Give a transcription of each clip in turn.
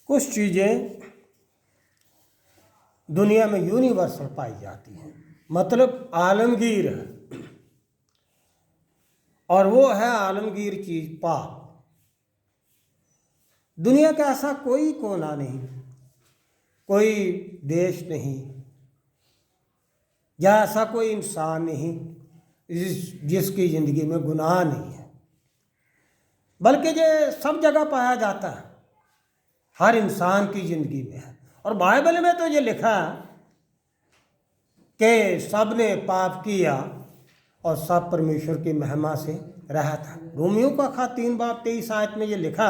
कुछ चीज़ें दुनिया में यूनिवर्सल पाई जाती हैं, मतलब आलमगीर है, और वो है आलमगीर चीज़ पाप। दुनिया का ऐसा कोई कोना नहीं, कोई देश नहीं, या ऐसा कोई इंसान नहीं जिसकी ज़िंदगी में गुनाह नहीं है, बल्कि ये सब जगह पाया जाता है, हर इंसान की ज़िंदगी में है। और बाइबल में तो ये लिखा है कि सब ने पाप किया और सब परमेश्वर की महिमा से रहा था। रोमियो का खत 3:23 में ये लिखा,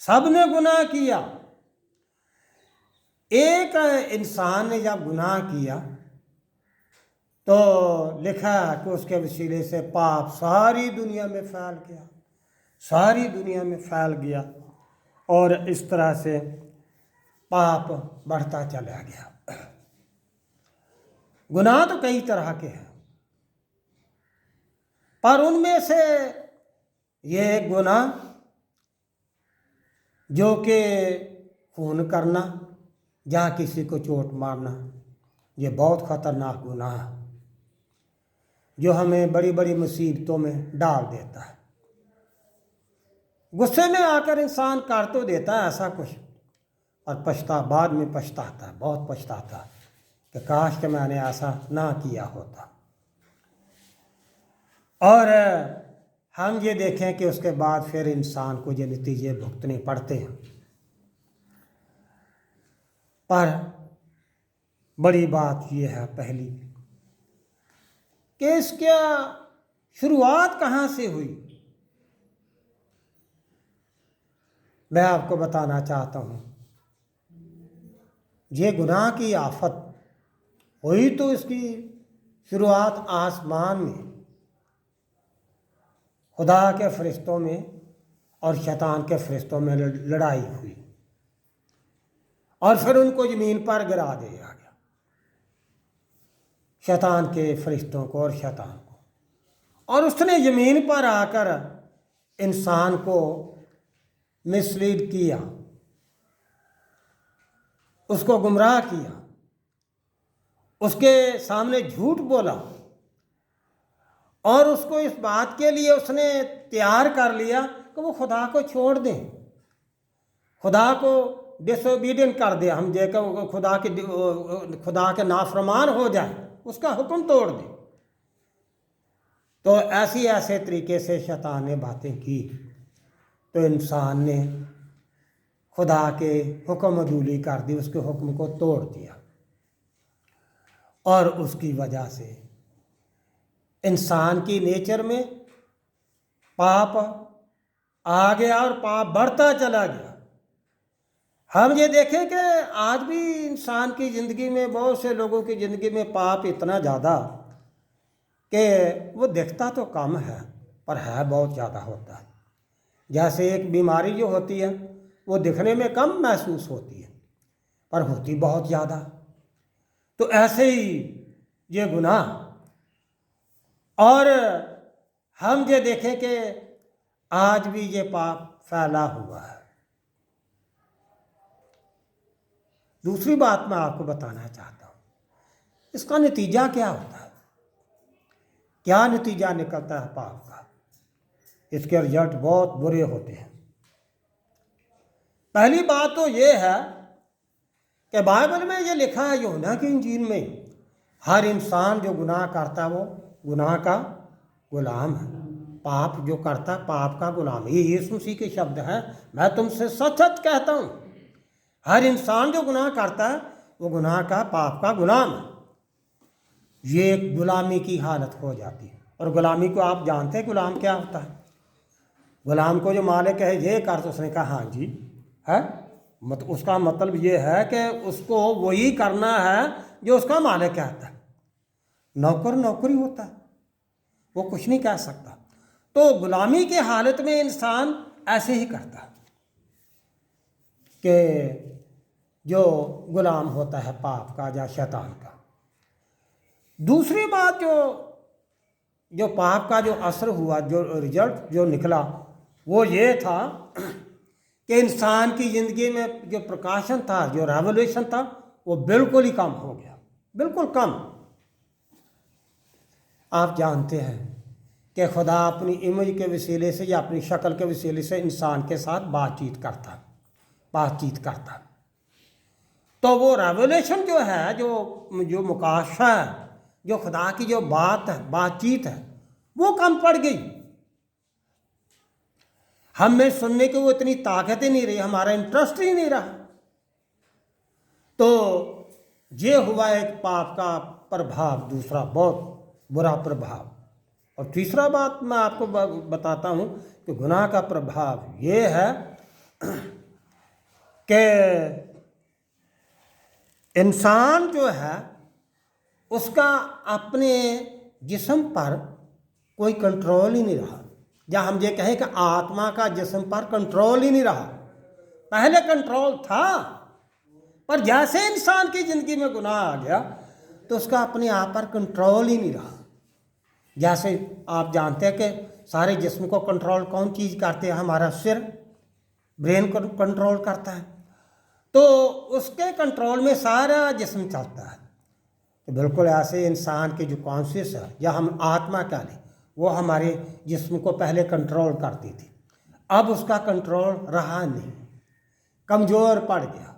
सब ने गुनाह किया। एक इंसान ने जब गुनाह किया तो लिखा कि उसके वसीले से पाप सारी दुनिया में फैल गया, सारी दुनिया में फैल गया, और इस तरह से पाप बढ़ता चला गया। गुनाह तो कई तरह के हैं, पर उनमें से ये गुनाह जो कि खून करना या किसी को चोट मारना, ये बहुत ख़तरनाक गुनाह है जो हमें बड़ी बड़ी मुसीबतों में डाल देता है। गुस्से में आकर इंसान कर तो देता है ऐसा कुछ, और बाद में पछताता है, बहुत पछताता है कि काश कि मैंने ऐसा ना किया होता। और हम ये देखें कि उसके बाद फिर इंसान को ये नतीजे भुगतने पड़ते हैं। पर बड़ी बात ये है पहली कि इसका शुरुआत कहाँ से हुई, मैं आपको बताना चाहता हूँ। ये गुनाह की आफत हुई तो इसकी शुरुआत आसमान में खुदा के फरिश्तों में और शैतान के फरिश्तों में लड़ाई हुई, और फिर उनको ज़मीन पर गिरा दिया गया, शैतान के फरिश्तों को और शैतान को। और उसने ज़मीन पर आकर इंसान को मिसलीड किया, उसको गुमराह किया, उसके सामने झूठ बोला, और उसको इस बात के लिए उसने तैयार कर लिया कि वो खुदा को छोड़ दें, खुदा को डिसोबीडियंट कर दे, हम देखो खुदा के नाफरमान हो जाए, उसका हुक्म तोड़ दे। तो ऐसे तरीके से शैतान ने बातें की, तो इंसान ने खुदा के हुक्म अदूली कर दी, उसके हुक्म को तोड़ दिया, और उसकी वजह से इंसान की नेचर में पाप आ गया और पाप बढ़ता चला गया। हम ये देखें कि आज भी इंसान की ज़िंदगी में, बहुत से लोगों की ज़िंदगी में पाप इतना ज़्यादा कि वो दिखता तो कम है पर है बहुत ज़्यादा होता है। जैसे एक बीमारी जो होती है वो दिखने में कम महसूस होती है पर होती बहुत ज़्यादा, तो ऐसे ही ये गुनाह। और हम ये देखें कि आज भी ये पाप फैला हुआ है। दूसरी बात मैं आपको बताना चाहता हूँ, इसका नतीजा क्या होता है, क्या नतीजा निकलता है पाप का। इसके रिजल्ट बहुत बुरे होते हैं। पहली बात तो ये है कि बाइबल में ये लिखा है, यूहन्ना की इंजील में, हर इंसान जो गुनाह करता है वो गुनाह का गुलाम है। पाप जो करता पाप का गुलाम, ये यीशु मसीह के शब्द हैं। मैं तुमसे सच सच कहता हूँ, हर इंसान जो गुनाह करता है वो गुनाह का पाप का गुलाम है। ये एक गुलामी की हालत हो जाती है। और गुलामी को आप जानते हैं गुलाम क्या होता है। गुलाम को जो मालिक कहे ये कर, तो उसने कहा हाँ जी है, उसका मतलब ये है कि उसको वही करना है जो उसका मालिक कहता है। नौकर नौकरी होता है, वो कुछ नहीं कह सकता। तो गुलामी की हालत में इंसान ऐसे ही करता है कि जो गुलाम होता है पाप का या शैतान का। दूसरी बात जो पाप का जो असर हुआ, जो रिजल्ट जो निकला, वो ये था कि इंसान की ज़िंदगी में जो प्रकाशन था, जो रेवोल्यूशन था, वो बिल्कुल ही कम हो गया, बिल्कुल कम। आप जानते हैं कि खुदा अपनी इमेज के वसीले से या अपनी शक्ल के वसीले से इंसान के साथ बातचीत करता। तो वो रेवोल्यूशन जो है, जो मुकाशा है, जो खुदा की जो बातचीत है, वो कम पड़ गई। हम में सुनने की वो इतनी ताकत ही नहीं रही, हमारा इंटरेस्ट ही नहीं रहा। तो ये हुआ एक पाप का प्रभाव, दूसरा बहुत बुरा प्रभाव। और तीसरा बात मैं आपको बताता हूँ कि गुनाह का प्रभाव ये है कि इंसान जो है उसका अपने जिस्म पर कोई कंट्रोल ही नहीं रहा। या हम ये कहें कि आत्मा का जिस्म पर कंट्रोल ही नहीं रहा। पहले कंट्रोल था, पर जैसे इंसान की ज़िंदगी में गुनाह आ गया तो उसका अपने आप पर कंट्रोल ही नहीं रहा। जैसे आप जानते हैं कि सारे जिस्म को कंट्रोल कौन चीज़ करते हैं? हमारा सिर, ब्रेन को कंट्रोल करता है। तो उसके कंट्रोल में सारा जिस्म चलता है। तो बिल्कुल ऐसे इंसान के जो कॉन्शियस है, या हम आत्मा कह लें, वो हमारे जिस्म को पहले कंट्रोल करती थी। अब उसका कंट्रोल रहा नहीं, कमज़ोर पड़ गया,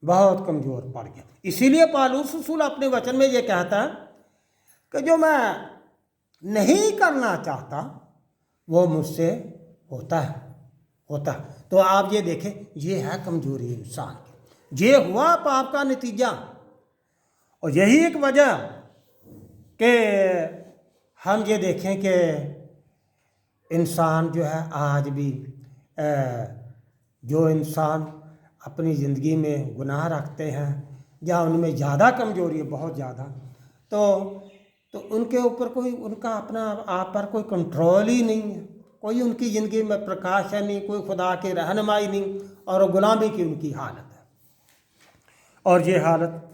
बहुत कमज़ोर पड़ गया। इसीलिए पौलुस रसूल अपने वचन में ये कहता है कि जो मैं नहीं करना चाहता वो मुझसे होता है। तो आप ये देखें, ये है कमज़ोरी इंसान की, ये हुआ पाप का नतीजा। और यही एक वजह कि हम ये देखें कि इंसान जो है आज भी, जो इंसान अपनी ज़िंदगी में गुनाह रखते हैं या उनमें ज़्यादा कमज़ोरी है, बहुत ज़्यादा, तो उनके ऊपर कोई, उनका अपना आप पर कोई कंट्रोल ही नहीं है। कोई उनकी ज़िंदगी में प्रकाश है नहीं, कोई खुदा की रहनुमाई नहीं, और गुलामी की उनकी हालत है। और ये हालत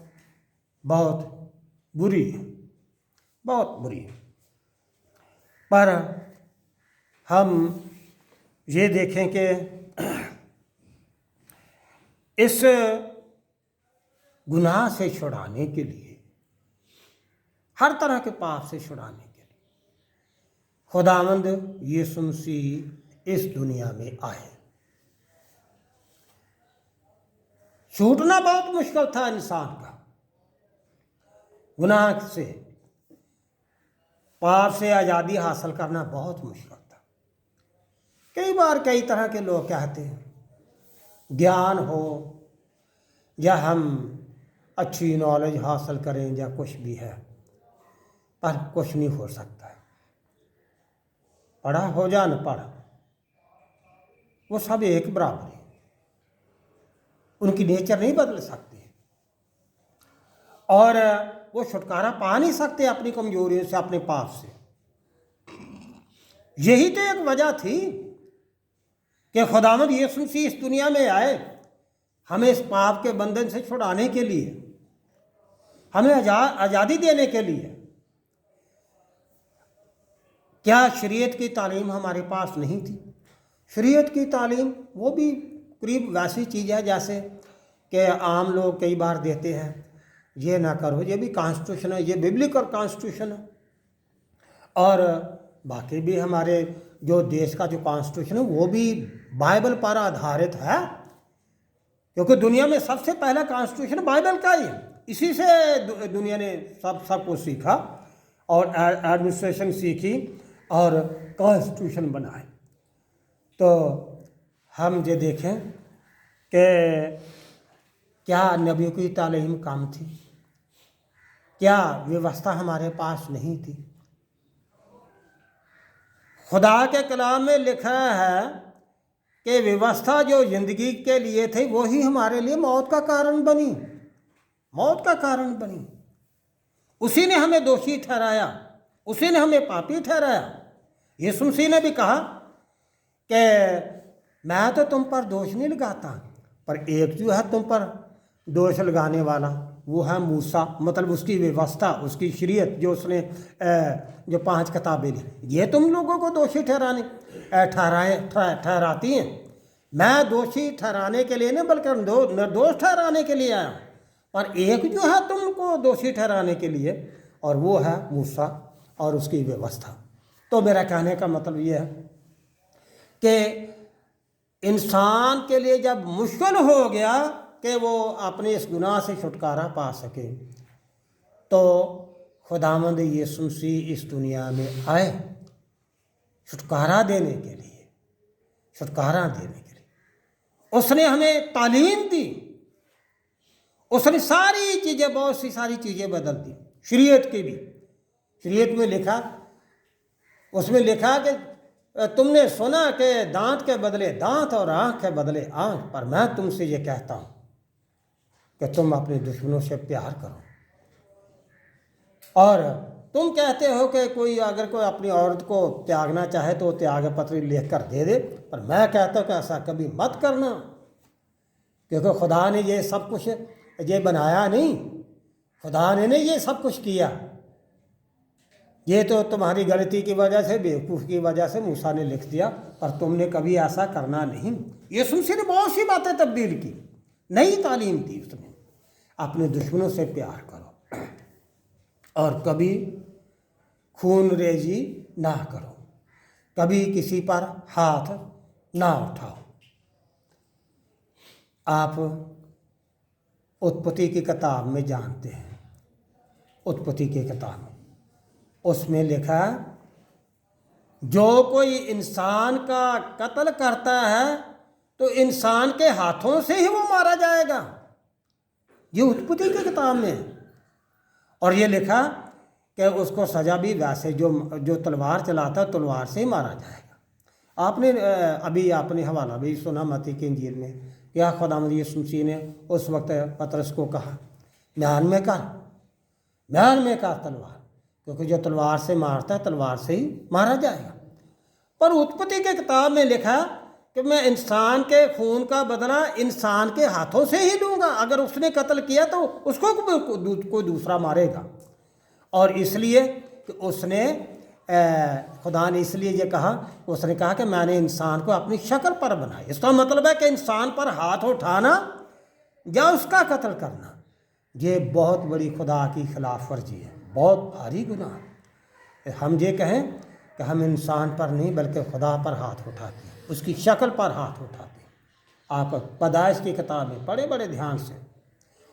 बहुत बुरी है, बहुत बुरी है। पर हम ये देखें कि इस गुनाह से छुड़ाने के लिए, हर तरह के पाप से छुड़ाने के लिए खुदावंद यीशु मसीह इस दुनिया में आए। छूटना बहुत मुश्किल था इंसान का, गुनाह से, पाप से आज़ादी हासिल करना बहुत मुश्किल था। कई बार कई तरह के लोग कहते हैं ज्ञान हो या हम अच्छी नॉलेज हासिल करें या कुछ भी है, पर कुछ नहीं हो सकता है। पढ़ा हो या न पढ़ा, वो सब एक बराबर है, उनकी नेचर नहीं बदल सकती, और वो छुटकारा पा नहीं सकते अपनी कमजोरियों से, अपने पाप से। यही तो एक वजह थी कि खुदावंद यीशु मसीह इस दुनिया में आए, हमें इस पाप के बंधन से छुड़ाने के लिए, हमें आज़ादी देने के लिए। क्या शरीयत की तालीम हमारे पास नहीं थी? शरीयत की तालीम वो भी करीब वैसी चीज़ है जैसे कि आम लोग कई बार देते हैं, ये ना करो, ये भी कॉन्स्टिट्यूशन है, ये बिब्लिकल कॉन्स्टिट्यूशन है। और बाकी भी हमारे जो देश का जो कॉन्स्टिट्यूशन है वो भी बाइबल पर आधारित है, क्योंकि दुनिया में सबसे पहला कॉन्स्टिट्यूशन बाइबल का ही है। इसी से दुनिया ने सब कुछ सीखा और एडमिनिस्ट्रेशन सीखी और कॉन्स्टिट्यूशन बनाए। तो हम ये देखें कि क्या नबियों की तालीम कम थी? क्या व्यवस्था हमारे पास नहीं थी? खुदा के कलाम में लिखा है कि व्यवस्था जो ज़िंदगी के लिए थी वो ही हमारे लिए मौत का कारण बनी, मौत का कारण बनी। उसी ने हमें दोषी ठहराया, उसी ने हमें पापी ठहराया। यीशु मसीह ने भी कहा कि मैं तो तुम पर दोष नहीं लगाता, पर एक जो है तुम पर दोष लगाने वाला, वो है मूसा, मतलब उसकी व्यवस्था, उसकी शरीयत जो उसने जो 5 किताबें ली, ये तुम लोगों को दोषी ठहराती हैं। मैं दोषी ठहराने के लिए नहीं बल्कि निर्दोष ठहराने के लिए आया हूँ। पर एक जो है तुमको दोषी ठहराने के लिए, और वो है मूसा और उसकी व्यवस्था। तो मेरा कहने का मतलब ये है कि इंसान के लिए जब मुश्किल हो गया कि वो अपने इस गुनाह से छुटकारा पा सके, तो खुदावंद यीशु मसीह इस दुनिया में आए छुटकारा देने के लिए, छुटकारा देने के लिए। उसने हमें तालीम दी, उसने सारी चीज़ें, बहुत सी सारी चीज़ें बदल दी। शरीयत की भी, शरीयत में लिखा, उसमें लिखा कि तुमने सुना कि दांत के बदले दांत और आँख के बदले आँख, पर मैं तुमसे ये कहता हूँ कि तुम अपने दुश्मनों से प्यार करो। और तुम कहते हो कि कोई अगर कोई अपनी औरत को त्यागना चाहे तो त्याग पत्र लिख कर दे दे, पर मैं कहता हूँ कि ऐसा कभी मत करना, क्योंकि खुदा ने ये सब कुछ ये बनाया नहीं, खुदा ने ये सब कुछ किया। ये तो तुम्हारी गलती की वजह से, बेवकूफ़ की वजह से मूसा ने लिख दिया, पर तुमने कभी ऐसा करना नहीं। यीशु मसीह ने बहुत सी बातें तब्दील की, नई तालीम दी उसने। अपने दुश्मनों से प्यार करो और कभी खून रेजी ना करो, कभी किसी पर हाथ ना उठाओ। आप उत्पत्ति की किताब में जानते हैं, उत्पत्ति की किताब में उसमें लिखा है, जो कोई इंसान का कत्ल करता है तो इंसान के हाथों से ही वो मारा जाएगा। ये उत्पत्ति की किताब में। और ये लिखा कि उसको सज़ा भी वैसे जो तलवार चलाता है तलवार से ही मारा जाएगा। आपने अभी आपने हवाला भी सुना मत्ती की इंजील में, क्या खुदावंद यीशु मसीह ने उस वक्त पतरस को कहा, म्यान में कर तलवार, क्योंकि जो तलवार से मारता है तलवार से ही मारा जाएगा। पर उत्पत्ति के किताब में लिखा कि मैं इंसान के खून का बदला इंसान के हाथों से ही लूँगा। अगर उसने कत्ल किया तो उसको कोई दूसरा मारेगा। और इसलिए कि उसने खुदा ने इसलिए ये कहा, उसने कहा कि मैंने इंसान को अपनी शक्ल पर बनाया। इसका मतलब है कि इंसान पर हाथ उठाना या उसका कत्ल करना ये बहुत बड़ी खुदा की खिलाफ वर्जी है, बहुत भारी गुनाह। हम ये कहें कि हम इंसान पर नहीं बल्कि खुदा पर हाथ उठाते हैं, उसकी शक्ल पर हाथ उठाते हैं। आप पैदाइश की किताब में पढ़े बड़े ध्यान से।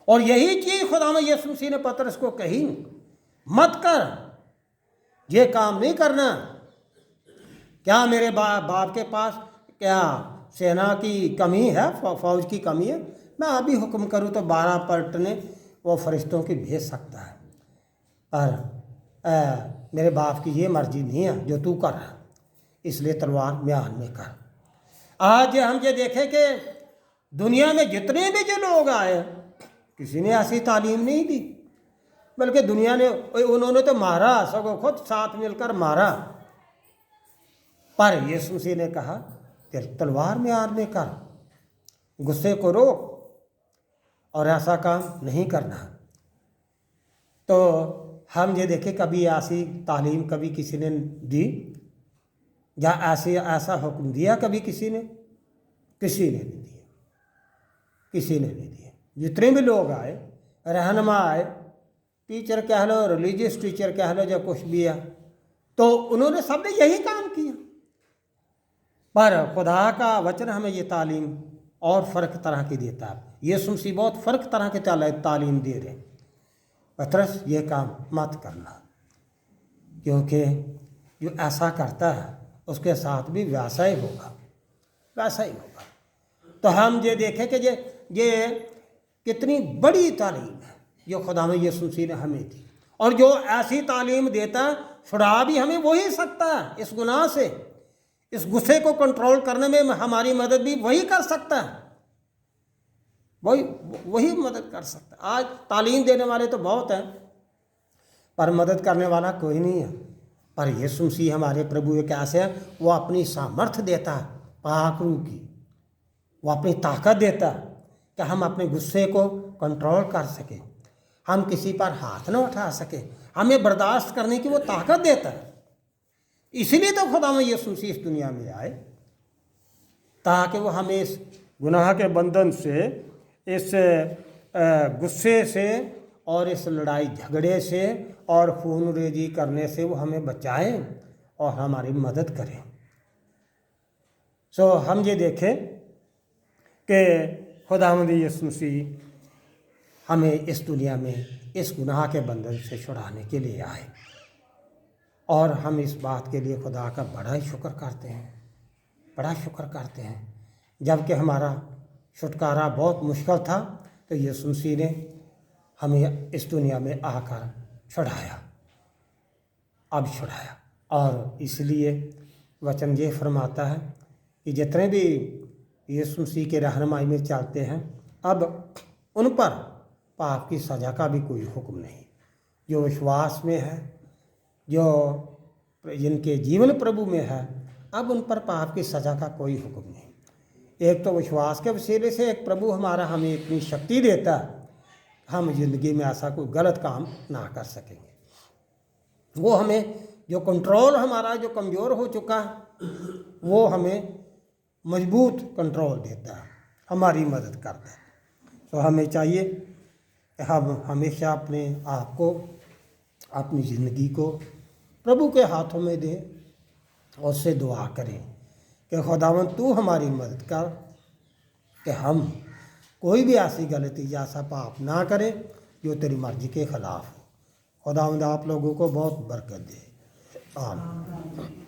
और यही चीज़ खुदा में यीशु मसीह ने पतरस को कही, मत कर, ये काम नहीं करना। क्या मेरे बाप के पास क्या सेना की कमी है, फौज की कमी है? मैं अभी हुक्म करूँ तो 12 पलटने वो फरिश्तों की भेज सकता है, पर मेरे बाप की ये मर्जी नहीं है जो तू कर, इसलिए तलवार म्यान में कर। आज हम ये देखें कि दुनिया में जितने भी जो लोग आए, किसी ने ऐसी तालीम नहीं दी, बल्कि दुनिया ने उन्होंने तो मारा, सगों खुद साथ मिलकर मारा। पर यीशु मसीह ने कहा कि तलवार म्यान में कर, गुस्से को रोक और ऐसा काम नहीं करना। तो हम ये देखें कभी ऐसी तालीम कभी किसी ने दी या ऐसा हुक्म दिया कभी किसी ने नहीं दिया, किसी ने नहीं दिया। जितने भी लोग आए, रहनुमा आए, टीचर कह लो, रिलीजियस टीचर कह लो, जो कुछ भी है, तो उन्होंने सबने यही काम किया। पर खुदा का वचन हमें ये तालीम और फ़र्क तरह की देता है। यीशु मसीह बहुत फ़र्क तरह के तालीम दे रहे। पतरस ये काम मत करना, क्योंकि जो ऐसा करता है उसके साथ भी वैसा ही होगा। तो हम ये देखें कि ये कितनी बड़ी तालीम है जो खुदा में यीशु मसीह ने हमें दी। और जो ऐसी तालीम देता है, छुड़ा भी हमें वही सकता है इस गुनाह से। इस गुस्से को कंट्रोल करने में हमारी मदद भी वही कर सकता है, वही मदद कर सकता है। आज तालीम देने वाले तो बहुत हैं, पर मदद करने वाला कोई नहीं है। पर यीशु मसीह हमारे प्रभु एक ऐसे हैं, वो अपनी सामर्थ्य देता है पाक रूह की, वो अपनी ताकत देता है कि हम अपने गुस्से को कंट्रोल कर सकें, हम किसी पर हाथ न उठा सकें, हमें बर्दाश्त करने की वो ताकत देता है। इसीलिए तो खुदा में यीशु मसीह इस दुनिया में आए। ताकि वो हमें इस गुनाह के बंधन से, इस गुस्से से और इस लड़ाई झगड़े से और खून रेजी करने से वो हमें बचाएं और हमारी मदद करें। सो हम ये देखें कि खुदावंद यीशु मसीह हमें इस दुनिया में इस गुनाह के बंधन से छुड़ाने के लिए आए, और हम इस बात के लिए खुदा का बड़ा ही शुक्र करते हैं, बड़ा शुक्र करते हैं। जबकि हमारा छुटकारा बहुत मुश्किल था, तो यीशु मसीह ने हमें इस दुनिया में आकर छुड़ाया, अब छुड़ाया। और इसलिए वचन ये फरमाता है कि जितने भी यीशु मसीह के रहनुमाई में चलते हैं, अब उन पर पाप की सज़ा का भी कोई हुक्म नहीं। जो विश्वास में है, जो जिनके जीवन प्रभु में है, अब उन पर पाप की सज़ा का कोई हुक्म नहीं। एक तो विश्वास के वसीले से एक प्रभु हमारा हमें इतनी शक्ति देता है, हम ज़िंदगी में ऐसा कोई गलत काम ना कर सकेंगे। वो हमें जो कंट्रोल हमारा जो कमज़ोर हो चुका है, वो हमें मजबूत कंट्रोल देता है, हमारी मदद करता है। तो हमें चाहिए कि हम हमेशा अपने आप को, अपनी ज़िंदगी को प्रभु के हाथों में दें और उससे दुआ करें कि खुदावंद तू हमारी मदद कर कि हम कोई भी ऐसी गलती या ऐसा पाप ना करें जो तेरी मर्जी के ख़िलाफ़ हो। खुदावंद आप लोगों को बहुत बरकत दे। आमीन।